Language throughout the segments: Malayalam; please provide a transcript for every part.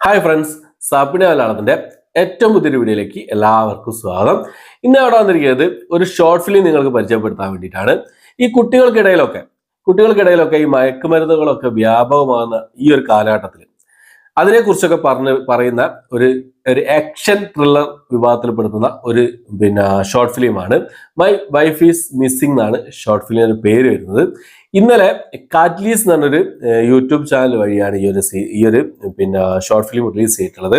ഹായ് ഫ്രണ്ട്സ്, സാപ്പിന മലയാളത്തിന്റെ ഏറ്റവും പുതിയൊരു വീഡിയോയിലേക്ക് എല്ലാവർക്കും സ്വാഗതം. ഇന്ന് അവിടെ വന്നിരിക്കുന്നത് ഒരു ഷോർട്ട് ഫിലിം നിങ്ങൾക്ക് പരിചയപ്പെടുത്താൻ വേണ്ടിയിട്ടാണ്. ഈ കുട്ടികൾക്കിടയിലൊക്കെ ഈ മയക്കുമരുന്നുകളൊക്കെ വ്യാപകമാകുന്ന ഈ ഒരു കാലഘട്ടത്തിൽ അതിനെക്കുറിച്ചൊക്കെ പറയുന്ന ഒരു ഒരു ആക്ഷൻ ത്രില്ലർ വിഭാഗത്തിൽപ്പെടുത്തുന്ന ഒരു ഷോർട്ട് ഫിലിമാണ് മൈ വൈഫ് ഈസ് മിസ്സിംഗ് എന്നാണ് ഷോർട്ട് ഫിലിമിന്റെ പേര് വരുന്നത്. ഇന്നലെ കാറ്റ്ലീസ് എന്ന് പറഞ്ഞൊരു യൂട്യൂബ് ചാനൽ വഴിയാണ് ഈ ഒരു ഷോർട്ട് ഫിലിം റിലീസ് ചെയ്തിട്ടുള്ളത്.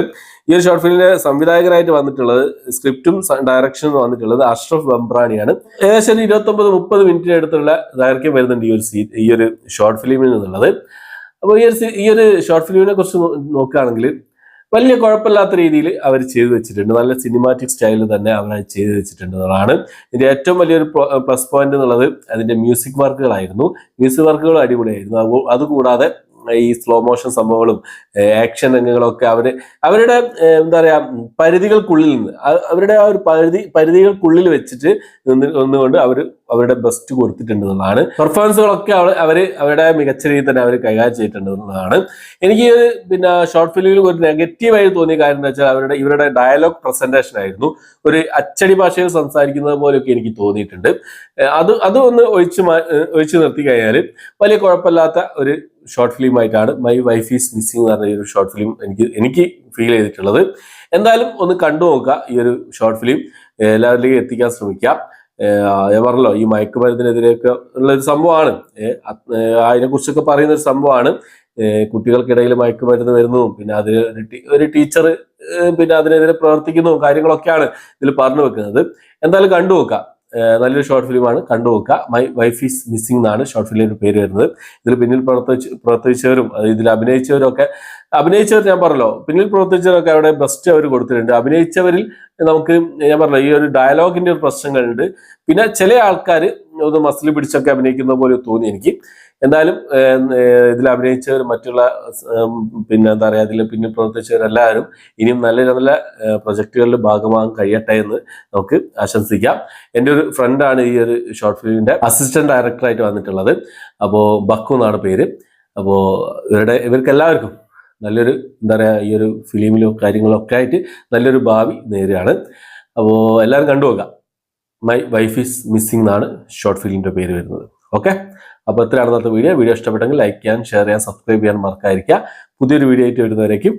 ഈ ഒരു ഷോർട്ട് ഫിലിമിന്റെ സംവിധായകനായിട്ട് വന്നിട്ടുള്ളത്, സ്ക്രിപ്റ്റും ഡയറക്ഷനും വന്നിട്ടുള്ളത് അഷ്റഫ് ബംബ്രാണിയാണ്. ഏകദേശം 29-30 മിനിറ്റിന് അടുത്തുള്ള ദൈർഘ്യം വരുന്നുണ്ട് ഈ ഒരു ഷോർട്ട് ഫിലിമിൽ നിന്നുള്ളത്. അപ്പോൾ ഈ ഒരു ഷോർട്ട് ഫിലിമിനെ കുറിച്ച് നോക്കുകയാണെങ്കിൽ വലിയ കുഴപ്പമില്ലാത്ത രീതിയിൽ അവർ ചെയ്തു വെച്ചിട്ടുണ്ട്. നല്ല സിനിമാറ്റിക് സ്റ്റൈലിൽ തന്നെ അവർ ചെയ്തു വെച്ചിട്ടുണ്ട് എന്നുള്ളതാണ് ഇതിന്റെ ഏറ്റവും വലിയൊരു പ്ലസ് പോയിന്റ് എന്നുള്ളത്. അതിന്റെ മ്യൂസിക് വർക്കുകളായിരുന്നു. മ്യൂസിക് വർക്കുകൾ അടിപൊളിയായിരുന്നു. അതുകൂടാതെ ഈ സ്ലോ മോഷൻ സംഭവങ്ങളും ആക്ഷൻ രംഗങ്ങളൊക്കെ അവരുടെ എന്താ പറയാ പരിധികൾക്കുള്ളിൽ നിന്ന് അവരുടെ ആ ഒരു പരിധികൾക്കുള്ളിൽ വെച്ചിട്ട് നിന്നുകൊണ്ട് അവരുടെ ബെസ്റ്റ് കൊടുത്തിട്ടുണ്ട് എന്നുള്ളതാണ്. പെർഫോമൻസുകളൊക്കെ അവരുടെ മികച്ച രീതിയിൽ തന്നെ അവർ കൈകാര്യം ചെയ്തിട്ടുണ്ട് എന്നുള്ളതാണ്. എനിക്ക് ഷോർട്ട് ഫിലിമിൽ ഒരു നെഗറ്റീവായി തോന്നിയ കാര്യം എന്താ വെച്ചാൽ ഇവരുടെ ഡയലോഗ് പ്രസന്റേഷൻ ആയിരുന്നു. ഒരു അച്ചടി ഭാഷയിൽ സംസാരിക്കുന്നത് പോലെയൊക്കെ എനിക്ക് തോന്നിയിട്ടുണ്ട്. അത് ഒന്ന് ഒഴിച്ചു നിർത്തി കഴിഞ്ഞാൽ വലിയ കുഴപ്പമില്ലാത്ത ഒരു ഷോർട്ട് ഫിലിം ആയിട്ടാണ് മൈ വൈഫ് ഈസ് മിസ്സിംഗ് എന്ന് പറഞ്ഞ ഒരു ഷോർട്ട് ഫിലിം എനിക്ക് ഫീൽ ചെയ്തിട്ടുള്ളത്. എന്തായാലും ഒന്ന് കണ്ടു നോക്കുക. ഈ ഒരു ഷോർട്ട് ഫിലിം എല്ലാവരിലേക്കും എത്തിക്കാൻ ശ്രമിക്കുക. ഞാൻ പറഞ്ഞല്ലോ, ഈ മയക്കുമരുന്നിനെതിരെയൊക്കെ ഉള്ള ഒരു സംഭവമാണ്. അതിനെക്കുറിച്ചൊക്കെ പറയുന്ന ഒരു സംഭവമാണ്. കുട്ടികൾക്കിടയിൽ മയക്കുമരുന്ന് വരുന്നതും അത് ഒരു ടീച്ചർ അതിനെതിരെ പ്രവർത്തിക്കുന്നതും കാര്യങ്ങളൊക്കെയാണ് ഇതിൽ പറഞ്ഞു വെക്കുന്നത്. എന്തായാലും കണ്ടു നോക്കുക. നല്ലൊരു ഷോർട്ട് ഫിലിമാണ്, കണ്ടുനോക്കുക. മൈ വൈഫ് ഈസ് മിസ്സിംഗ് എന്നാണ് ഷോർട്ട് ഫിലിമിന്റെ പേര് വരുന്നത്. ഇതിൽ പിന്നിൽ പ്രവർത്തിച്ചവരും ഇതിൽ അഭിനയിച്ചവർ ഞാൻ പറഞ്ഞല്ലോ, പിന്നിൽ പ്രവർത്തിച്ചവരൊക്കെ അവിടെ ബെസ്റ്റ് അവർ കൊടുത്തിട്ടുണ്ട്. അഭിനയിച്ചവരിൽ നമുക്ക് ഞാൻ പറഞ്ഞല്ലോ ഈ ഒരു ഡയലോഗിന്റെ ഒരു പ്രശ്നങ്ങളുണ്ട്. പിന്നെ ചില ആൾക്കാർ ഒന്ന് മസിൽ പിടിച്ചൊക്കെ അഭിനയിക്കുന്ന പോലെ തോന്നി എനിക്ക്. എന്തായാലും ഇതിൽ അഭിനയിച്ചവർ മറ്റുള്ള എന്താ പറയാ അതിൽ പിന്നിൽ പ്രവർത്തിച്ചവരെല്ലാവരും ഇനിയും നല്ല നല്ല പ്രൊജക്ടുകളിൽ ഭാഗമാകാൻ കഴിയട്ടെ എന്ന് നമുക്ക് ആശംസിക്കാം. എൻ്റെ ഒരു ഫ്രണ്ടാണ് ഈ ഒരു ഷോർട്ട് ഫിലിമിന്റെ അസിസ്റ്റന്റ് ഡയറക്ടറായിട്ട് വന്നിട്ടുള്ളത്. അപ്പോൾ ബക്കു എന്നാണ് പേര്. അപ്പോൾ ഇവർക്ക് എല്ലാവർക്കും നല്ലൊരു എന്താ പറയാ ഈ ഒരു ഫിലിമിലും കാര്യങ്ങളൊക്കെ ആയിട്ട് നല്ലൊരു ഭാവി നേരെയാണ്. അപ്പോൾ എല്ലാവരും കണ്ടുപോകാം. മൈ വൈഫ് ഈസ് മിസ്സിംഗ് എന്നാണ് ഷോർട്ട് ഫിലിമിന്റെ പേര് വരുന്നത്. ഓക്കെ, അപ്പോൾ എത്രയാണ് ഇന്നത്തെ വീഡിയോ ഇഷ്ടപ്പെട്ടെങ്കിൽ ലൈക്ക് ചെയ്യാൻ, ഷെയർ ചെയ്യാൻ, സബ്സ്ക്രൈബ് ചെയ്യാൻ മറക്കാതിരിക്കുക. പുതിയൊരു വീഡിയോ ആയിട്ട് വരുന്നവരേക്കും